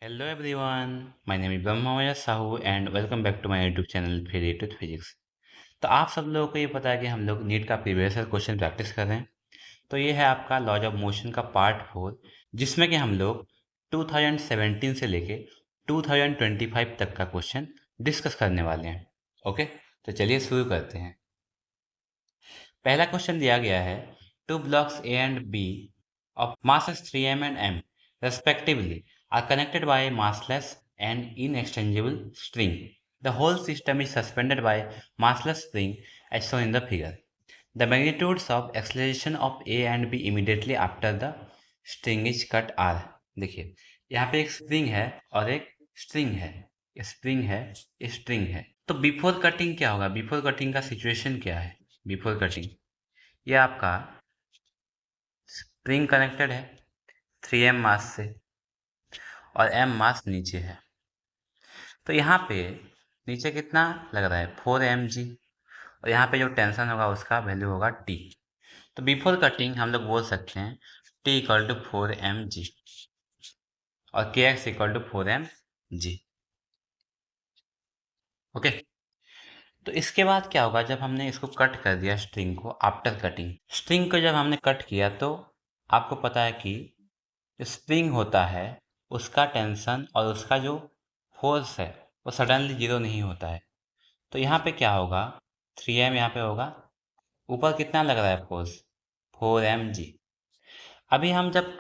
Hello everyone, my name is Brahmawaya Sahu and welcome back to my YouTube channel Fairy to Physics। तो आप सब लोगों को ये पता है कि हम लोग नीट का प्रीवियस ईयर क्वेश्चन प्रैक्टिस कर रहे हैं। तो ये है आपका लॉज ऑफ मोशन का पार्ट 4, जिसमें कि हम लोग 2017 से लेके 2025 तक का क्वेश्चन डिस्कस करने वाले हैं। ओके, तो चलिए शुरू करते हैं। पहला क्वेश्चन दिया गया है, two blocks A and B of masses 3m and m respectively are connected by a massless and inexchangeable string. The whole system is suspended by massless spring as shown in the figure. The magnitudes of acceleration of A and B immediately after the string is cut are। देखिए यहाँ पे एक spring है और एक string है, spring है, string है। तो बिफोर कटिंग क्या होगा? बिफोर कटिंग का सिचुएशन क्या है? बिफोर कटिंग ये आपका स्प्रिंग कनेक्टेड है 3m मास से और m मास नीचे है। तो यहाँ पे नीचे कितना लग रहा है 4mg और यहाँ पे जो टेंशन होगा उसका वैल्यू होगा t। तो बिफोर कटिंग हम लोग बोल सकते हैं t इक्वल टू 4mg और kx equal to 4mg। Okay, तो इसके बाद क्या होगा? जब हमने इसको कट कर दिया स्ट्रिंग को, आफ्टर कटिंग स्ट्रिंग को जब हमने कट किया तो आपको पता है कि जो स्प्रिंग होता है उसका टेंशन और उसका जो फोर्स है वो सडनली जीरो नहीं होता है। तो यहाँ पे क्या होगा? 3m यहाँ पे होगा, ऊपर कितना लग रहा है फोर्स? 4mg। अभी हम जब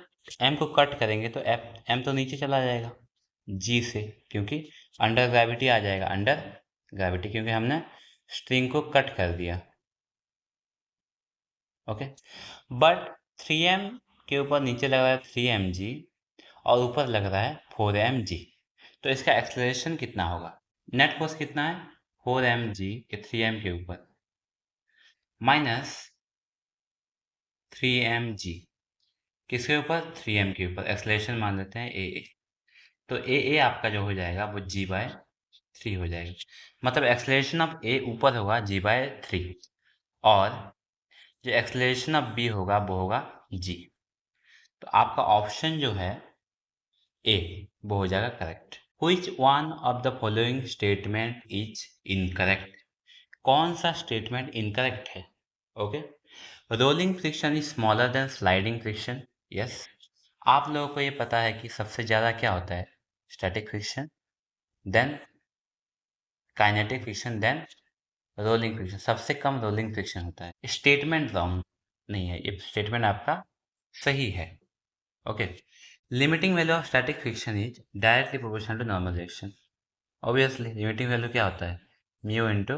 m को कट करेंगे तो m तो नीचे चला जाएगा g से, क्योंकि अंडर ग्रेविटी आ जाएगा, अंडर ग्रेविटी, क्योंकि हमने स्ट्रिंग को कट कर दिया। ओके, बट 3m के ऊपर नीचे लग रहा है 3mg और ऊपर लग रहा है 4mg। तो इसका एक्सेलरेशन कितना होगा? नेट फोर्स कितना है? 4mg के 3m के ऊपर माइनस 3mg किसके ऊपर? 3m के ऊपर। एक्सेलरेशन मान लेते हैं a। तो a आपका जो हो जाएगा वो g/3 हो जाएगा। मतलब एक्सेलरेशन ऑफ a ऊपर होगा g/3 और जो एक्सेलरेशन ऑफ b होगा वो होगा g। तो आपका ऑप्शन जो है ए वो हो जाएगा correct. Which one of the following statement is incorrect? कौन सा स्टेटमेंट इनकरेक्ट है? Okay, rolling friction is smaller than sliding friction. Yes, आप लोगों को ये पता है कि सबसे ज़्यादा क्या होता है? Static friction, then kinetic friction, then rolling friction. सबसे कम रोलिंग फ्रिक्शन होता है। स्टेटमेंट रॉन्ग नहीं है, ये स्टेटमेंट आपका सही है। Okay, limiting value of static friction is directly proportional to normal reaction. Obviously limiting value क्या होता है? म्यू इंटू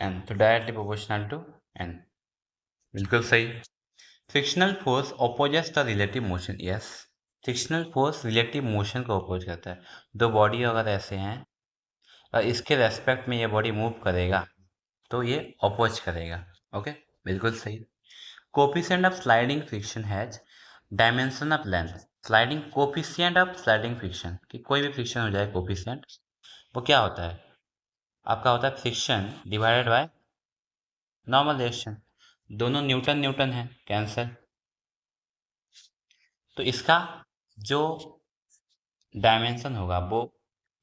एन, तो डायरेक्टली प्रोपोर्शनल टू एन। बिल्कुल सही। Frictional force opposes the relative motion. Yes, frictional force relative motion को oppose करता है। दो बॉडी अगर ऐसे हैं और इसके रेस्पेक्ट में ये बॉडी मूव करेगा तो ये अपोज करेगा। ओके, बिल्कुल सही। Coefficient of sliding friction has dimension of length. Sliding coefficient of sliding friction, कि कोई भी फ्रिक्शन हो जाए कोफिशिएंट, वो क्या होता है? आपका होता है friction divided by normal reaction. दोनों न्यूटन न्यूटन है, कैंसल। तो इसका जो डायमेंशन होगा वो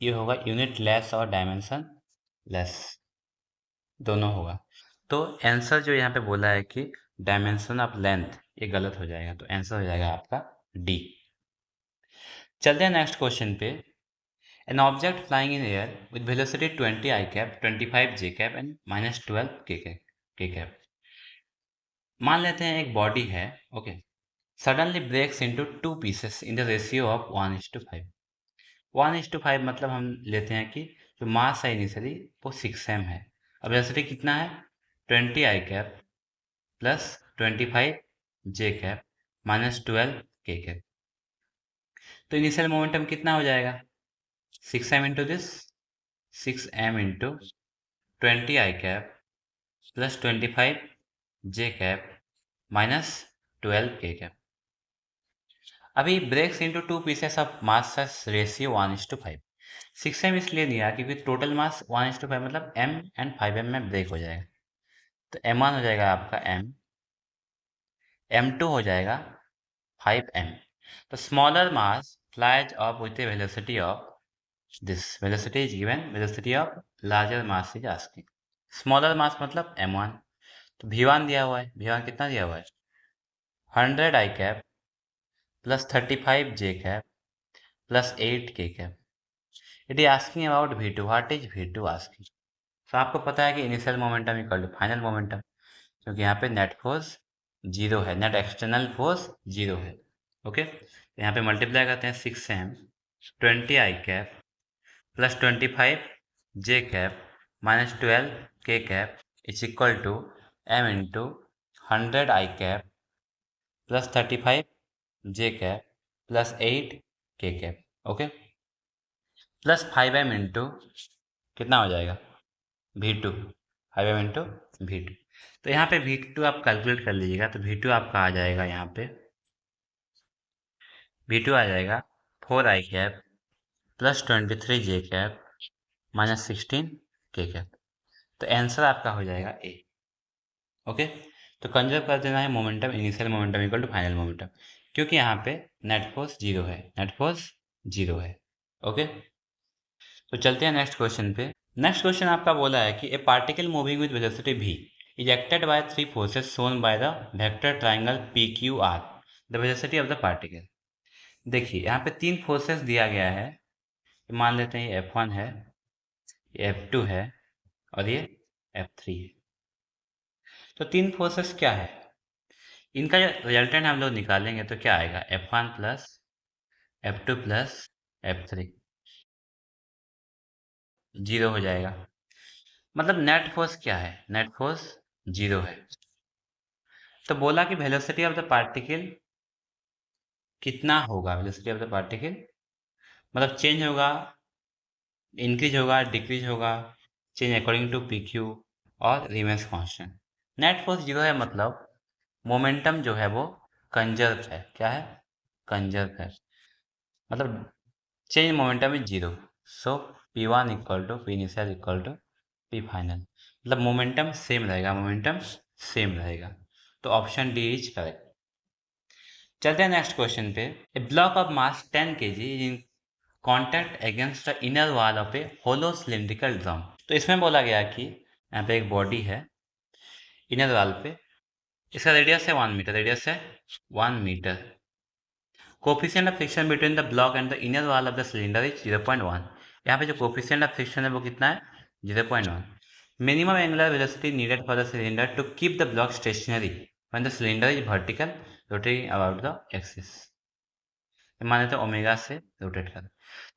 ये होगा यूनिट लेस और डायमेंशन लेस, दोनों होगा। तो आंसर जो यहाँ पे बोला है कि डायमेंशन ऑफ लेंथ, ये गलत हो जाएगा, तो आंसर हो जाएगा आपका डी। चलते हैं नेक्स्ट क्वेश्चन पे। An object flying in air with velocity 20 i cap, 25 j cap and -12 k cap। मान लेते हैं एक बॉडी है, okay, suddenly breaks into 2 pieces in the ratio of 1:5। 1:5 मतलब हम लेते हैं कि जो मास है इनिशियली वो 6m है। अब वेलोसिटी कितना है? 20 i cap plus 25 j cap -12 k cap। तो इनिशियल मोमेंटम कितना हो जाएगा? 6m into this, 6m into 20 i cap plus 25 j cap -12 k cap। अभी breaks into 2 pieces of mass ratio 1:5। 6m इसलिए दिया क्योंकि टोटल मास 1:5 मतलब m एंड 5m में ब्रेक हो जाएगा। तो m1 हो जाएगा आपका m, m2 हो जाएगा 5m। तो smaller mass flies off with a velocity of this. Velocity is given, velocity of larger mass is asking. Smaller mass मतलब m1, तो v1 दिया हुआ है, v1 कितना दिया हुआ है 100 i cap plus 35 j cap plus 8 k cap. It is asking about v2. What is v2 asking? तो आपको पता है कि initial momentum equal to final momentum, क्योंकि यहाँ पे नेट फोर्स जीरो है, नेट एक्सटर्नल फोर्स जीरो है। ओके, तो यहाँ पे मल्टीप्लाई करते हैं 6 से हम 20 I cap plus 25 J cap minus 12 K cap is equal to m into 100 I cap plus 35 J cap plus 8 K cap. Okay, plus 5m into कितना हो जाएगा v2, 5m इंटू v2। तो यहाँ पे v2 आप कैलकुलेट कर लीजिएगा, तो v2 आपका आ जाएगा, यहाँ पे v2 आ जाएगा 4 आई कैप प्लस 23 जे कैप माइनस 16 के कैप। तो आंसर आपका हो जाएगा ए। ओके, तो कंजर्व कर देना है momentum, initial momentum equal to final momentum, क्योंकि यहाँ पे नेट फोर्स जीरो है, नेट फोर्स जीरो है। ओके, तो चलते हैं नेक्स्ट क्वेश्चन पे। नेक्स्ट क्वेश्चन आपका बोला है कि a particle moving with velocity v is acted by three forces shown by the vector triangle PQR, the velocity of the particle। देखिए यहाँ पे तीन फोर्सेस दिया गया है, मान लेते हैं ये F1 है, ये F2 है और ये F3 है। तो तीन फोर्सेस क्या है, इनका जो रिजल्टेंट हम लोग निकालेंगे तो क्या आएगा F1 plus F2 plus F3, zero हो जाएगा। मतलब नेट फोर्स क्या है, नेट फोर्स जीरो है। तो बोला कि वेलोसिटी ऑफ द पार्टिकल कितना होगा, वेलोसिटी ऑफ द पार्टिकल मतलब चेंज होगा, इंक्रीज होगा, डिक्रीज होगा, change according to P Q और remains constant. Net force zero है मतलब मोमेंटम जो है वो कंजर्व है। क्या है, कंजर्व है, मतलब change momentum is zero. So P1 equal to P initial equal to P final, मतलब मोमेंटम सेम रहेगा, मोमेंटम सेम रहेगा। तो ऑप्शन डी इज करेक्ट। चलते हैं नेक्स्ट क्वेश्चन पे। A block of mass 10 kg is in contact against the inner wall of a hollow cylindrical drum. तो इसमें बोला गया कि यहाँ पे एक बॉडी है इनर वॉल पे, इसका रेडियस है 1 मीटर, रेडियस है 1 metre. Coefficient of friction between the block and the inner wall of the cylinder is 0.1। यहाँ पे जो कोफिशिएंट ऑफ फ्रिक्शन है वो कितना है 0.1। Minimum angular velocity needed for the cylinder to keep the block stationary when the cylinder is vertical rotating about the axis. मान लेते हैं ओमेगा से रोटेट कर,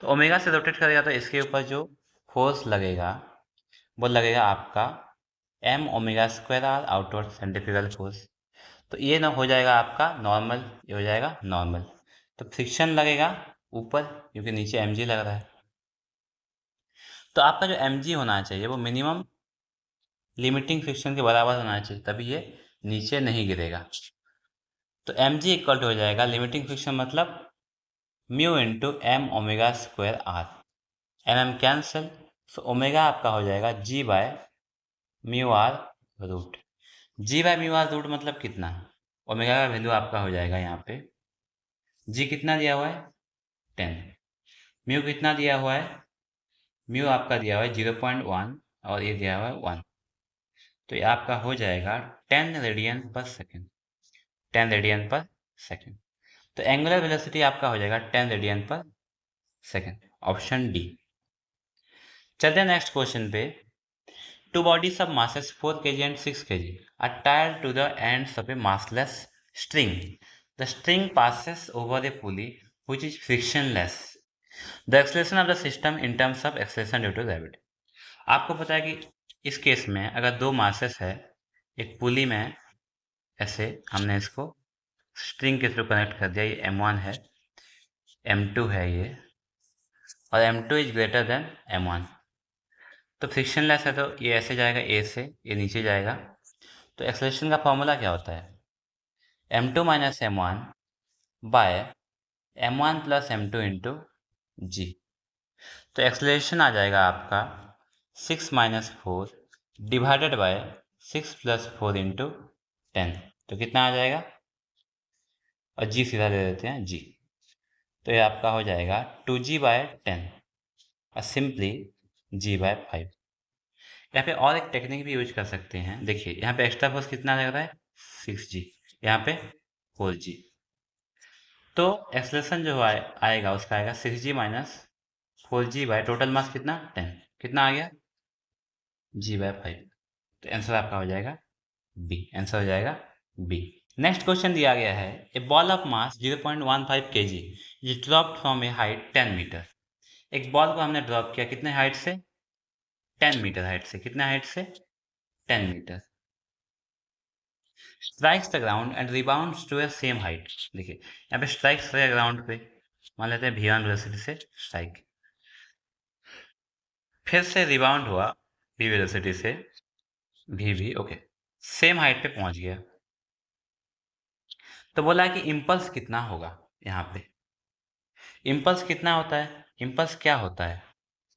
तो ओमेगा से रोटेट करेगा तो इसके ऊपर जो फोर्स लगेगा वो लगेगा आपका m omega square R outward centrifugal force. तो ये ना हो जाएगा आपका नॉर्मल, ये हो जाएगा नॉर्मल। तो फ्रिक्शन लगेगा ऊपर क्योंकि नीचे mg लग रहा है। तो आपका जो mg होना चाहिए वो मिनिमम लिमिटिंग फ्रिक्शन के बराबर होना चाहिए, तभी ये नीचे नहीं गिरेगा। तो mg इक्वल टू हो जाएगा लिमिटिंग फ्रिक्शन मतलब mu into M omega square R, M cancel, so omega आपका हो जाएगा g by mu R root. g by mu R root मतलब कितना, ओमेगा का वैल्यू आपका हो जाएगा यहाँ पे g कितना दिया हुआ है 10, म्यू कितना दिया हुआ है, म्यू आपका दिया हुआ है 0.1 और ये दिया हुआ है 1, तो ये आपका हो जाएगा 10 रेडियन पर सेकेंड, 10 रेडियन पर सेकेंड। तो एंगुलर वेलोसिटी आपका हो जाएगा 10 रेडियन पर सेकेंड, ऑप्शन डी। चलते हैं नेक्स्ट क्वेश्चन पे। Two bodies of masses 4 kg and 6 kg are tied to the ends of a massless string. The string passes over a pulley which is frictionless. The acceleration of the system in terms of acceleration due to gravity. आपको पता है कि इस case में अगर दो masses है, एक पुली में ऐसे हमने इसको स्ट्रिंग के थ्रू कनेक्ट कर दिया, ये m1 है, m2 है ये, और m2 is greater than m1, तो फ्रिक्शनलेस है तो ये ऐसे जाएगा ए से, ये नीचे जाएगा। तो एक्सेलरेशन का फॉर्मूला क्या होता है m2 minus m1 by m1 plus m2 into G. तो एक्सेलरेशन आ जाएगा आपका 6 minus 4 divided by 6 plus 4 into 10, तो कितना आ जाएगा, और जी सीधा दे देते हैं जी। तो ये आपका हो जाएगा 2g/10 और सिंपली g/5। यहाँ पे और एक टेक्निक भी यूज कर सकते हैं। देखिए यहाँ पे एक्स्ट्रा फोर्स कितना लग रहा है 6g, यहाँ पे 4g। तो एक्सलेशन जो आएगा उसका आएगा 6g minus 4g by total mass कितना 10, कितना आ गया g/5। तो आंसर आपका हो जाएगा बी, आंसर हो जाएगा बी। नेक्स्ट क्वेश्चन दिया गया है a ball of mass 0.15 kg is dropped from a height 10 metre. एक बॉल को हमने ड्रॉप किया कितने हाइट से 10 मीटर हाइट से, कितने हाइट से 10 metre. Strikes the ground and rebounds to a same height. देखिए यहाँ पे स्ट्राइक्स करेगा ग्राउंड पे, मान लेते हैं v1 वेलोसिटी से स्ट्राइक, फिर से रिबाउंड हुआ v वेलोसिटी से v, ओके, सेम हाइट पे पहुंच गया। तो बोला कि इम्पल्स कितना होगा। यहाँ पे इम्पल्स कितना होता है, इम्पल्स क्या होता है,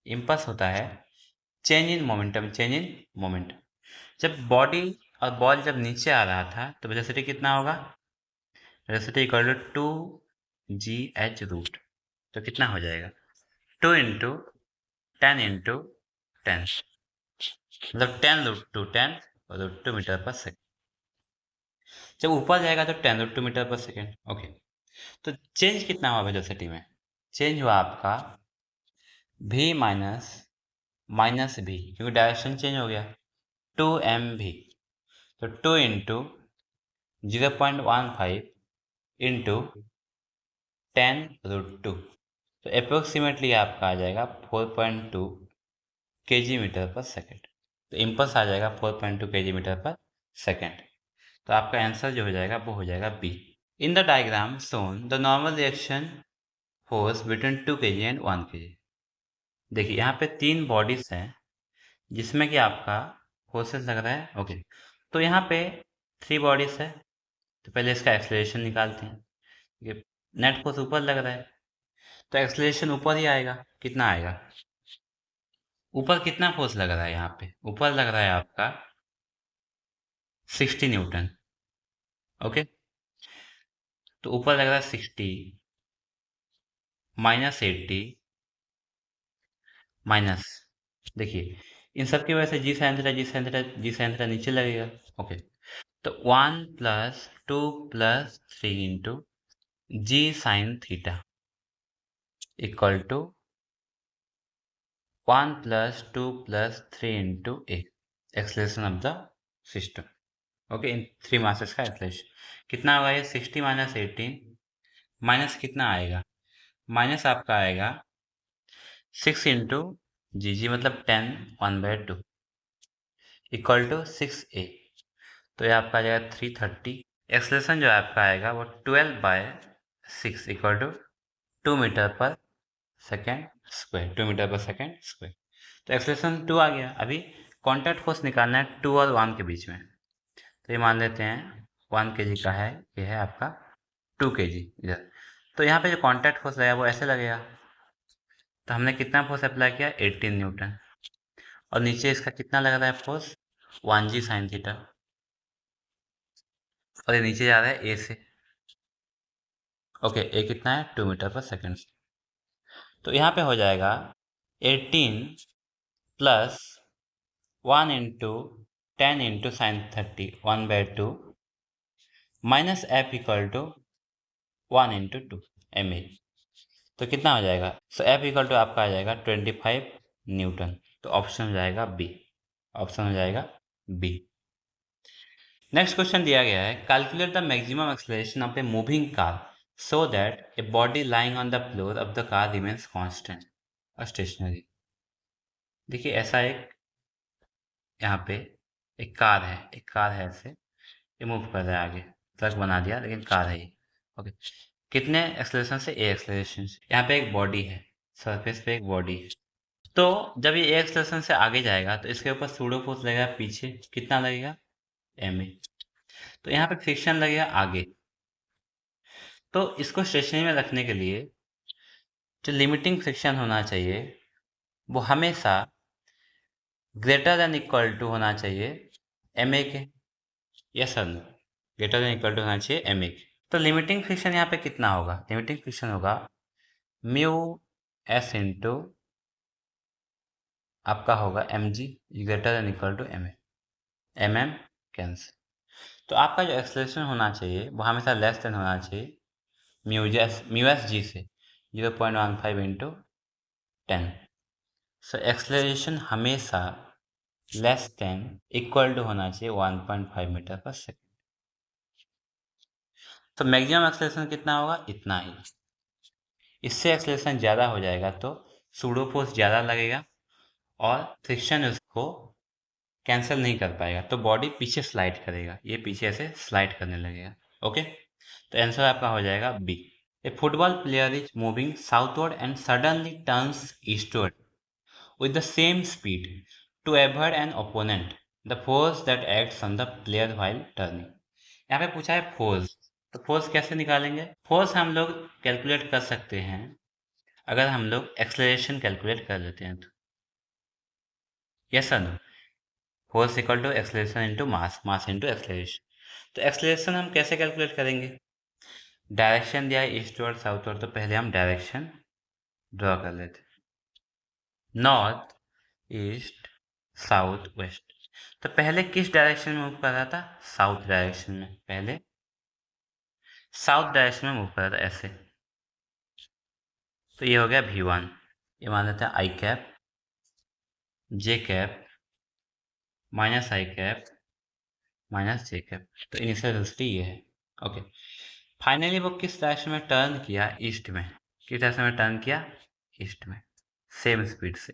इम्पल्स होता है change in momentum, change in moment. जब बॉडी और बॉल जब नीचे आ रहा था तो वेलोसिटी कितना होगा, velocity equal to 2g h root. तो कितना हो जाएगा 2 इंटू 10 इंटू 10, मतलब 10 रूट टू 10 और √2 मीटर पर सेकेंड। जब ऊपर जाएगा तो 10 √2 मीटर पर सेकेंड, ओके। तो चेंज कितना हुआ वेलोसिटी में, चेंज हुआ आपका v माइनस v, क्योंकि डायरेक्शन चेंज हो गया 2mv। तो 2 इंटू 0.15 इंटू 10√2, तो अप्रोक्सीमेटली आपका आ जाएगा 4.2 kg मीटर पर सेकेंड। तो इम्पल्स आ जाएगा 4.2 kg मीटर पर सेकेंड। तो आपका आंसर जो हो जाएगा वो हो जाएगा B. In the diagram shown the normal reaction force between 2 kg and 1 kg। देखिए यहाँ पे 3 बॉडीज हैं जिसमें कि आपका फोर्सेस लग रहा है, ओके। तो यहाँ पे 3 बॉडीज है, तो पहले इसका एक्सेलरेशन निकालते हैं। ये नेट फोर्स ऊपर लग रहा है तो एक्सेलरेशन ऊपर ही आएगा, कितना आएगा, ऊपर कितना फोर्स लग रहा है, यहाँ पे ऊपर लग रहा है आपका 60 न्यूटन, ओके। तो ऊपर लग रहा है 60 माइनस 80 माइनस, देखिए इन सब की वजह से g sine theta g sine theta g sine theta नीचे लगेगा, ओके। तो 1 + 2 + 3 into g sine theta equal to 1 + 2 + 3 into A, acceleration of the system, okay. इन 3 मासेस का एक्सलेशन कितना होगा, ये 60 माइनस 18 माइनस कितना आएगा, माइनस आपका आएगा 6 इंटू जी मतलब 10 1/2 इक्वल टू 6a। तो ये आपका आ जाएगा 330। एक्सलेशन जो आपका आएगा वो 12/6 equal to 2 metre per second square, 2 metre per second square. तो एक्सलेशन 2 आ गया। अभी कॉन्टैक्ट फोर्स निकालना है 2 और 1 के बीच में। तो ये मान लेते हैं 1 kg का है, ये है आपका 2 kg इधर। तो यहाँ पे जो कॉन्टैक्ट फोर्स लगेगा वो ऐसे लगेगा। तो हमने कितना फोर्स अप्लाई किया 18 न्यूटन, और नीचे इसका कितना लग रहा है फोर्स 1g साइन थीटा, और ये नीचे जा रहा है ए से, ओके। ए कितना है 2 मीटर पर सेकेंड। तो यहाँ पे हो जाएगा 18 + 1 into 10 into sine 30 1/2 minus F equal to 1 into 2 M A. तो कितना हो जाएगा, सो एफ इक्वल टू आपका आ जाएगा 25 न्यूटन। तो ऑप्शन हो जाएगा बी, ऑप्शन हो जाएगा बी। नेक्स्ट क्वेश्चन दिया गया है calculate the maximum acceleration of a moving car so that a body lying on the floor of the car remains constant और स्टेशनरी। देखिए ऐसा एक यहाँ पे एक कार है, ऐसे ये मूव कर रहा है आगे, ट्रक बना दिया लेकिन कार है ये, ओके। कितने एक्सेलरेशन से, ए एक्सेलरेशन से। यहाँ पे एक बॉडी है, सरफेस पे एक बॉडी है। तो जब ये ए एक्सेलरेशन से आगे जाएगा तो इसके ऊपर सूडो फोर्स लगेगा पीछे, कितना लगेगा एम ए। तो यहाँ पे फ्रिक्शन लगेगा आगे। तो इसको स्टेशनरी में रखने के लिए जो लिमिटिंग फ्रिक्शन होना चाहिए वो हमेशा ग्रेटर देन इक्वल टू होना चाहिए एम ए के, yes sir no, greater than equal to होना चाहिए एम ए के। तो लिमिटिंग फ्रिक्शन यहाँ पे कितना होगा, लिमिटिंग फ्रिक्शन होगा म्यू एस इंटू आपका होगा M G greater than equal to M M cancel. तो आपका जो एक्सेलरेशन होना चाहिए वो हमेशा लेस देन होना चाहिए म्यू एस जी से 0.15 इंटू 10। सो एक्सेलरेशन हमेशा लेस देन इक्वल टू होना चाहिए 1.5 मीटर पर सेकेंड। तो मैक्सिमम एक्सेलरेशन कितना होगा, इतना ही। इससे एक्सेलरेशन ज़्यादा हो जाएगा तो सूडो फोर्स ज़्यादा लगेगा और फ्रिक्शन उसको कैंसिल नहीं कर पाएगा, तो बॉडी पीछे स्लाइड करेगा, ये पीछे से स्लाइड करने लगेगा। ओके, तो आंसर आपका हो जाएगा B. A football player is moving southward and suddenly turns eastward with the same speed to avoid an opponent, the force that acts on the player while turning। यहाँ पे पूछा है फोर्स, तो force कैसे निकालेंगे? फोर्स हम लोग calculate कर सकते हैं अगर हम लोग एक्सेलरेशन कैलकुलेट कर लेते हैं तो। Yes sir no? Force equal to acceleration into mass, mass into acceleration. तो एक्सेलरेशन हम कैसे कैलकुलेट करेंगे? डायरेक्शन दिया है ईस्टवर्ड साउथवर्ड, तो पहले हम डायरेक्शन ड्रॉ कर लेते हैं। North, east, south, west. तो पहले किस डायरेक्शन में मूव कर रहा था? साउथ डायरेक्शन में। पहले साउथ डायरेक्शन में मूव कर रहा था ऐसे। तो ये हो गया V1। ये मान लेते हैं आई कैप, जे कैप, माइनस आई कैप, माइनस जे कैप। तो इनिशियल वेलोसिटी ये है। ओके, फाइनली वो किस डायरेक्शन में टर्न किया? ईस्ट में। किस डायरेक्शन में टर्न किया? ईस्ट में, सेम स्पीड से।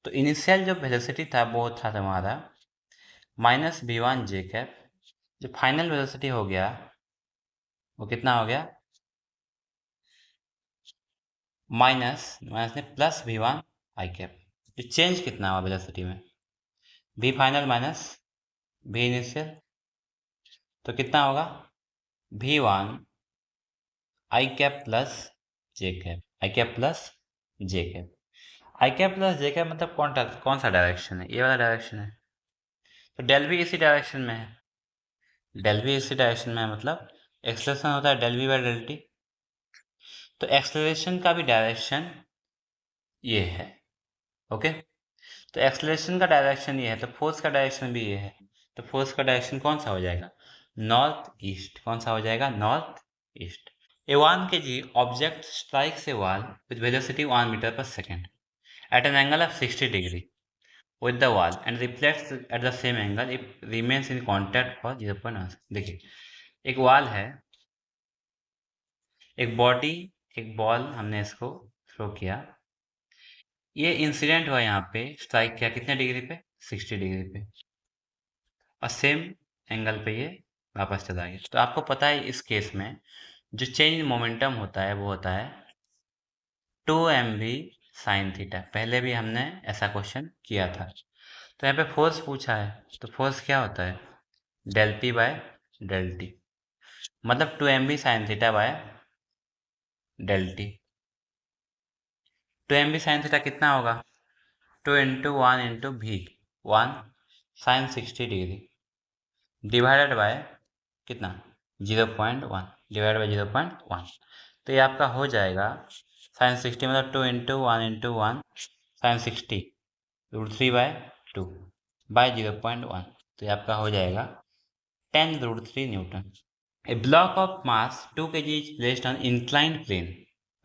तो इनिशियल जो वेलोसिटी था वो था हमारा माइनस V1 जे कैप। जो फाइनल वेलोसिटी हो गया वो कितना हो गया? माइनस माइनस में प्लस V1 आई कैप। ये चेंज कितना हुआ वेलोसिटी में? V final minus V initial, तो कितना होगा? V1 आई कैप प्लस जे कैप, आई कैप प्लस जे कैप। आई कैप प्लस जे कैप मतलब कौन सा डायरेक्शन है? ये वाला डायरेक्शन है। तो डेल भी इसी डायरेक्शन में है, डेल भी इसी डायरेक्शन में है, मतलब एक्सेलरेशन होता है del V by del T. तो एक्सेलरेशन का भी डायरेक्शन ये है। ओके, तो एक्सेलरेशन का डायरेक्शन ये है, तो फोर्स का डायरेक्शन भी ये है। तो फोर्स का डायरेक्शन कौन सा हो जाएगा? North east. कौन सा हो जाएगा? North east. A 1 kg object strikes a wall with velocity 1 metre per second at an angle of 60 degree with the wall and reflects at the same angle if remains in contact for 0.1। देखिए, एक wall है, एक body, एक ball, हमने इसको throw किया, ये incident हुआ यहाँ पे, स्ट्राइक किया कितने डिग्री पे? 60 डिग्री पे, और सेम एंगल पे ये वापस चला गया। तो आपको पता है इस केस में जो चेंज मोमेंटम होता है वो होता है 2mv साइन थीटा। पहले भी हमने ऐसा क्वेश्चन किया था। तो यहाँ पे फोर्स पूछा है, तो फोर्स क्या होता है? Del P by del T, मतलब 2mv sine theta by del T. 2mv sine theta कितना होगा? 2 इंटू 1 इंटू भी 1 साइन 60 डिग्री डिवाइडेड बाय कितना? 0.1 डिवाइड बाई 0.1। तो ये आपका हो जाएगा साइन 60 मतलब 2 इंटू 1 साइन 60 √3/2 बाय 0.1। तो ये आपका हो जाएगा 10√3 Newton. A block of mass 2 kg is placed on inclined plane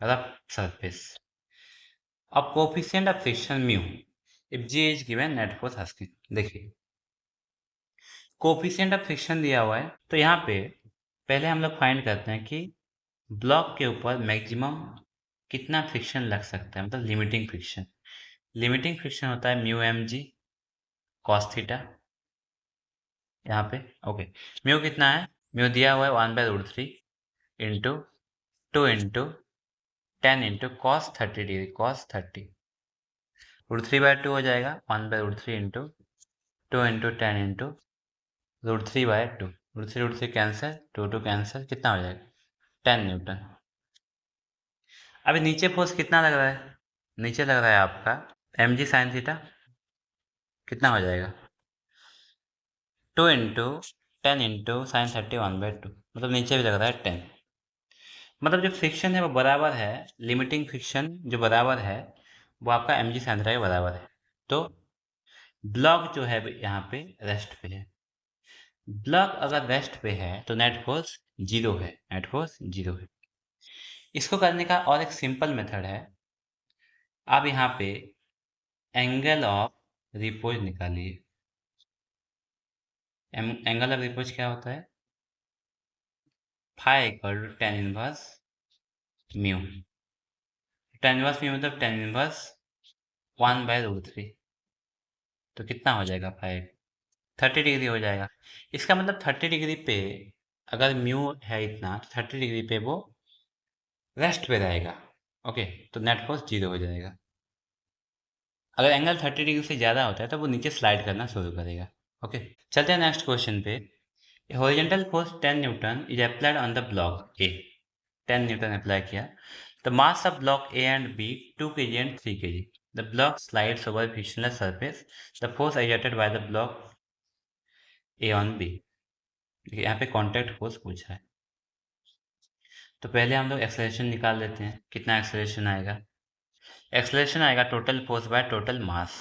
rough surface of coefficient of friction mu if G is given net force asking। देखिए, कोफिशिएंट ऑफ फ्रिक्शन दिया हुआ है, तो यहाँ पे पहले हम लोग फाइंड करते हैं कि ब्लॉक के ऊपर मैक्सिमम कितना फ्रिक्शन लग सकता है, मतलब लिमिटिंग फ्रिक्शन। लिमिटिंग फ्रिक्शन होता है mu M G cos theta यहाँ पे। ओके, म्यू कितना है? म्यू दिया हुआ है 1/√3 into 2 into 10 into cos 30 degree, cos 30 √3/2 हो जाएगा। 1/√3 into 2 into 10 into √3/2। √3 cancel, 2 cancel, कितना हो जाएगा? 10 न्यूटन। अभी नीचे फोर्स कितना लग रहा है? नीचे लग रहा है आपका एम जी साइन थीटा, कितना हो जाएगा? 2 इंटू 10 इंटू साइन 30 1/2, मतलब नीचे भी लग रहा है 10। मतलब जो फ्रिक्शन है वो बराबर है, लिमिटिंग फ्रिक्शन जो बराबर है वो आपका एम जी साइन थीटा के बराबर है। तो ब्लॉक जो है यहाँ पे रेस्ट पे है, ब्लॉक अगर रेस्ट पे है तो नेट फोर्स जीरो है, नेट फोर्स जीरो है। इसको करने का और एक सिंपल मेथड है, आप यहाँ पे एंगल ऑफ रिपोज निकालिए। एंगल ऑफ रिपोज क्या होता है? Phi equal to tan inverse mu. Tan inverse mu मतलब टेन इनवर्स 1/√3। तो कितना हो जाएगा? 5, 30 डिग्री हो जाएगा। इसका मतलब 30 डिग्री पे अगर म्यू है इतना तो 30 डिग्री पे वो रेस्ट पे रहेगा। ओके, तो नेट फोर्स जीरो हो जाएगा। अगर एंगल 30 डिग्री से ज़्यादा होता है तो वो नीचे स्लाइड करना शुरू करेगा। ओके, चलते हैं नेक्स्ट क्वेश्चन पे। Horizontal force 10 newton is applied on the block A. 10 newton apply किया। The mass of block A and B 2 kg and 3 kg। The block slides over frictionless surface. The force exerted by the block A on B. देखिए यहाँ पे contact force पूछा है, तो पहले हम लोग एक्सेलरेशन निकाल लेते हैं। कितना एक्सेलरेशन आएगा? एक्सेलरेशन आएगा total force by total mass.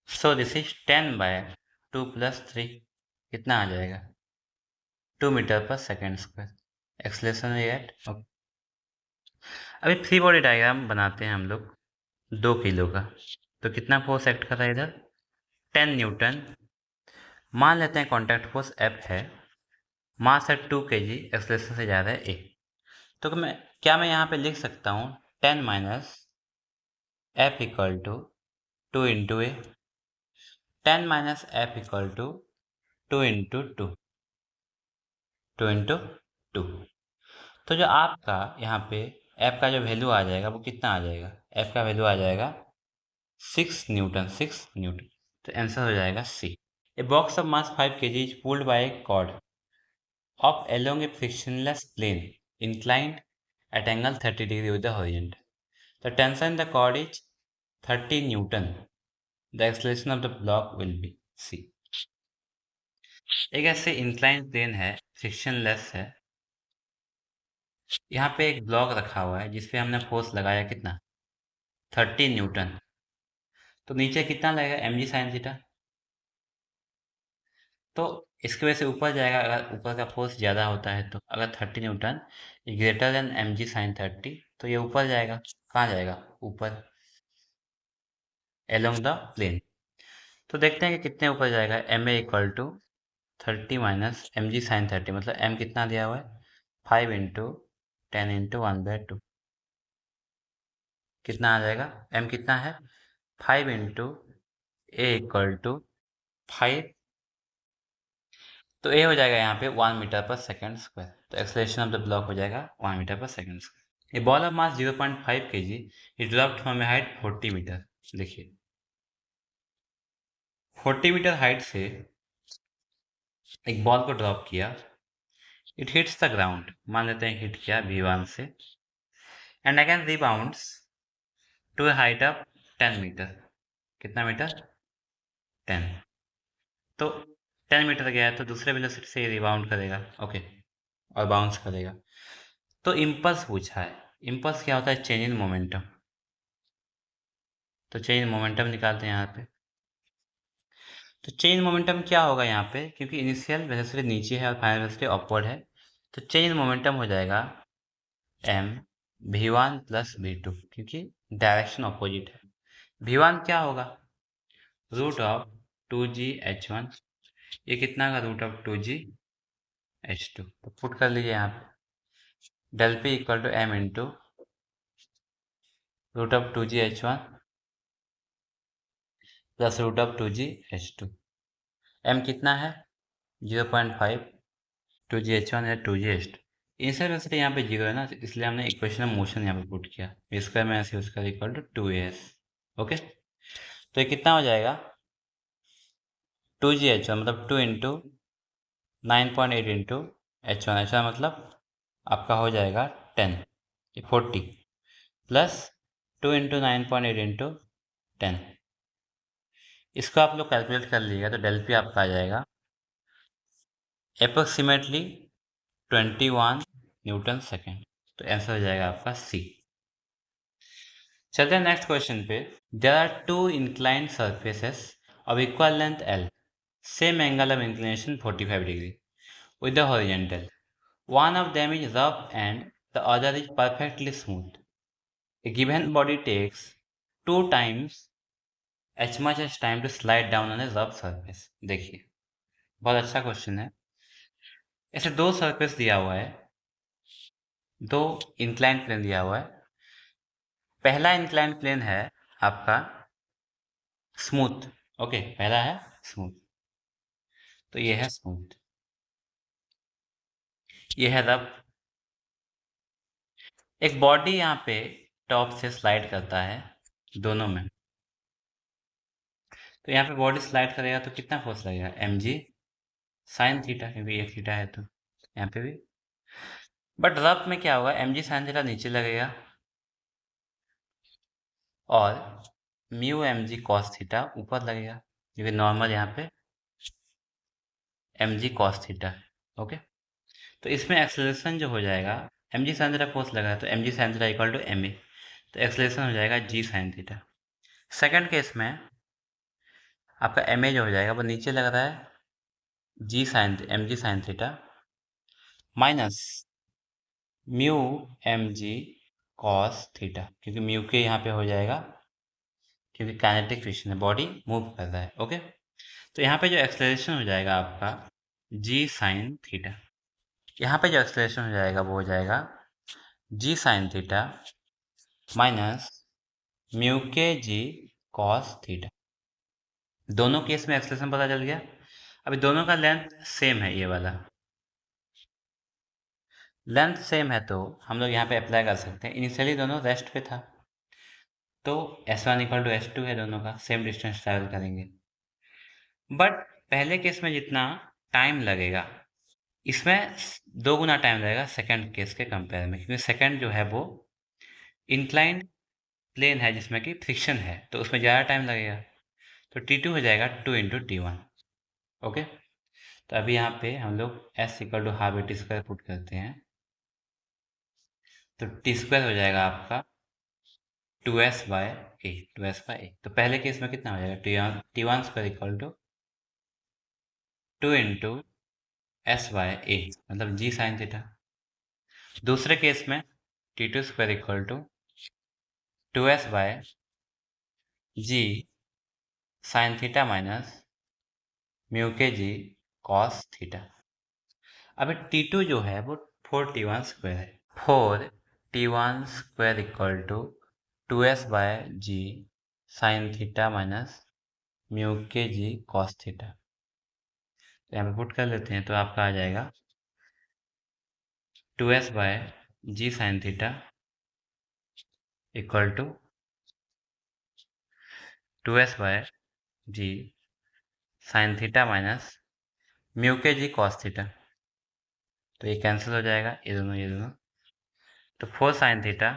So this is 10/2 + 3। कितना आ जाएगा? 2 metre per second square. Acceleration at. अभी फ्री बॉडी डायग्राम बनाते हैं हम लोग 2 किलो का। तो कितना फोर्स एक्ट कर रहा है इधर? 10 न्यूटन। मान लेते हैं कॉन्टैक्ट फोर्स F है, मास है 2 kg, एक्सेलरेशन से ज़्यादा है A। तो क्या मैं यहाँ पे लिख सकता हूँ 10 minus F equal to 2 into A. 10 minus F equal to 2 into 2, 2 into 2। तो जो आपका यहाँ पे F का जो वैल्यू आ जाएगा वो कितना आ जाएगा? F का वैल्यू आ जाएगा 6 न्यूटन, 6 न्यूटन। तो आंसर हो जाएगा C. A box of mass 5 kg is pulled by a cord up along a frictionless plane inclined at angle 30 degree with the horizontal. The tension in the cord is 30 Newton. The acceleration of the block will be c. एक ऐसे incline plane है, frictionless है। यहाँ पे एक block रखा हुआ है जिसपे हमने फोर्स लगाया कितना? 30 न्यूटन। तो नीचे कितना लगेगा? M G sine theta. तो इसकी वजह से ऊपर जाएगा अगर ऊपर का फोर्स ज़्यादा होता है तो। अगर 30 newton greater than M G sine 30 तो ये ऊपर जाएगा। कहाँ जाएगा? ऊपर, एलोंग द प्लेन। तो देखते हैं कि कितने ऊपर जाएगा। M A equal to 30 minus M G sine 30, मतलब एम कितना दिया हुआ है? 5 इंटू 10 इंटू 1/2। कितना आ जाएगा? एम कितना है? 5 इंटू ए इक्वल टू 5। तो ए हो जाएगा यहाँ पे 1 मीटर पर सेकेंड स्क्वायर। तो एक्सेलरेशन ऑफ द ब्लॉक हो जाएगा 1 metre per second square. A ball of mass 0.5 kg is dropped from a height 40 metre. देखिए 40 मीटर हाइट से एक बॉल को ड्रॉप किया। इट हिट्स द ग्राउंड, मान लेते हैं हिट किया V1 से, and again rebounds to a height of 10 metre. कितना मीटर? 10। तो 10 मीटर गया है तो दूसरे वेलोसिटी से रिबाउंड करेगा। ओके, और बाउंस करेगा। तो इम्पल्स पूछा है। इम्पल्स क्या होता है? Change in momentum. तो चेंज इन मोमेंटम निकालते हैं यहाँ पे। तो चेंज मोमेंटम क्या होगा यहाँ पे? क्योंकि इनिशियल वेलोसिटी नीचे है और फाइनल वेलोसिटी अपवर्ड है, तो चेंज इन मोमेंटम हो जाएगा m v1 प्लस v2, क्योंकि डायरेक्शन अपोजिट है। v1 क्या होगा? Root of 2g(h1). ये कितना का? Root of 2g(h2). तो पुट कर लीजिए यहाँ पे। Del p equal to m into root of 2g(h1) plus root of 2g(h2). m कितना है? 0.5। 2g(h1) है 2g(h2). इनिशियल वेलोसिटी यहाँ पे 0 है ना, इसलिए हमने इक्वेशन ऑफ मोशन यहाँ पे पुट किया। स्क्वायर में ऐसे उसका इक्वल टू 2as। ओके, तो ये कितना हो जाएगा? 2g(h1) मतलब 2 इंटू 9.8 इंटू h1। h1 मतलब आपका हो जाएगा 10, 40 प्लस 2 इंटू 9.8 इंटू 10। इसको आप लोग कैलकुलेट कर लीजिएगा तो डेल पी आपका आ जाएगा अप्रोक्सीमेटली 21 न्यूटन सेकेंड। तो आंसर हो जाएगा आपका सी। चलते हैं नेक्स्ट क्वेश्चन पे। There are two inclined surfaces of equal length L, same angle of inclination 45 degree with the horizontal. One of them is rough and the other is perfectly smooth. A given body takes 2 times as much as time to slide down on a rough surface. देखिए बहुत अच्छा question है। ऐसे दो surface दिया हुआ है, दो इंक्लाइन प्लेन दिया हुआ है। पहला इंक्लाइन प्लेन है आपका स्मूथ, ओके, पहला है स्मूथ, तो ये है स्मूथ, ये है रफ। एक बॉडी यहाँ पे टॉप से स्लाइड करता है दोनों में, तो यहाँ पे बॉडी स्लाइड करेगा तो कितना फोर्स लगेगा, mg साइन थीटा, क्योंकि ये थीटा है तो यहाँ पे भी। बट रफ में क्या होगा, mg साइन थीटा नीचे लगेगा और म्यू mg कॉस थीटा ऊपर लगेगा, क्योंकि नॉर्मल यहाँ पे mg कॉस थीटा है। ओके, तो इसमें एक्सेलरेशन जो हो जाएगा, mg साइन थीटा फोर्स लगा है तो mg sine theta equal to ma, तो एक्सेलरेशन हो जाएगा g sine theta. Second case में आपका ma जो हो जाएगा वो नीचे लग रहा है mg sine theta minus mu mg cos theta, क्योंकि म्यू के यहाँ पे हो जाएगा, क्योंकि काइनेटिक फ्रिक्शन है, बॉडी मूव कर रहा है। ओके, तो यहाँ पे जो एक्सेलरेशन हो जाएगा आपका g साइन थीटा, यहाँ पे जो एक्सेलरेशन हो जाएगा वो हो जाएगा g sine theta minus mu K G cos theta. दोनों केस में एक्सेलरेशन पता चल गया। अभी दोनों का लेंथ सेम है, ये वाला लेंथ सेम है तो हम लोग यहाँ पे अप्लाई कर सकते हैं। इनिशियली दोनों रेस्ट पे था तो S1 इक्वल टू S2 है, दोनों का सेम डिस्टेंस ट्रैवल करेंगे। बट पहले केस में जितना टाइम लगेगा इसमें 2 गुना टाइम लगेगा सेकंड केस के कंपेयर में, क्योंकि सेकंड जो है वो इंक्लाइंड प्लेन है जिसमें कि फ्रिक्शन है, तो उसमें ज़्यादा टाइम लगेगा। तो T2 हो जाएगा 2 इंटू T1। ओके, तो अभी यहाँ पे हम लोग S equal to half T square put करते हैं, तो टी स्क्वायर हो जाएगा आपका 2s बाय ए, 2s बाय ए। तो पहले केस में कितना हो जाएगा, T1 square equal to 2 into S by A, मतलब जी साइन थीटा। दूसरे केस में T2 square equal to 2s by G sine theta minus mu K G cos theta. अब T2 जो है वो 4T1 स्क्वायर है, 4T1 square equal to 2s by G sine theta minus mu K G cos theta. तो यहाँ पे put कर लेते हैं तो आपका आ जाएगा 2s by G sine theta equal to 2s by G sine theta minus mu K G cos theta. तो ये कैंसिल हो जाएगा, ये दोनों, तो 4 sign theta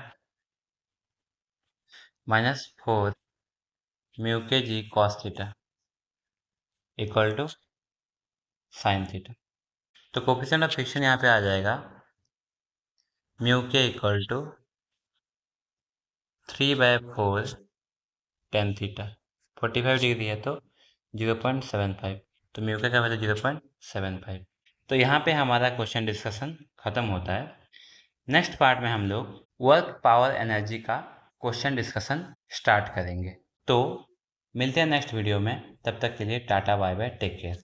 minus 4 mu K G cos theta equal to sine theta. तो coefficient of friction यहाँ पे आ जाएगा mu K equal to 3/4 tan theta, 45 degree है तो 0.75, तो म्यू का वैल्यू 0.75। तो यहाँ पे हमारा क्वेश्चन डिस्कशन खत्म होता है। नेक्स्ट पार्ट में हम लोग वर्क पावर एनर्जी का क्वेश्चन डिस्कशन स्टार्ट करेंगे। तो मिलते हैं नेक्स्ट वीडियो में, तब तक के लिए tata bye bye, take care.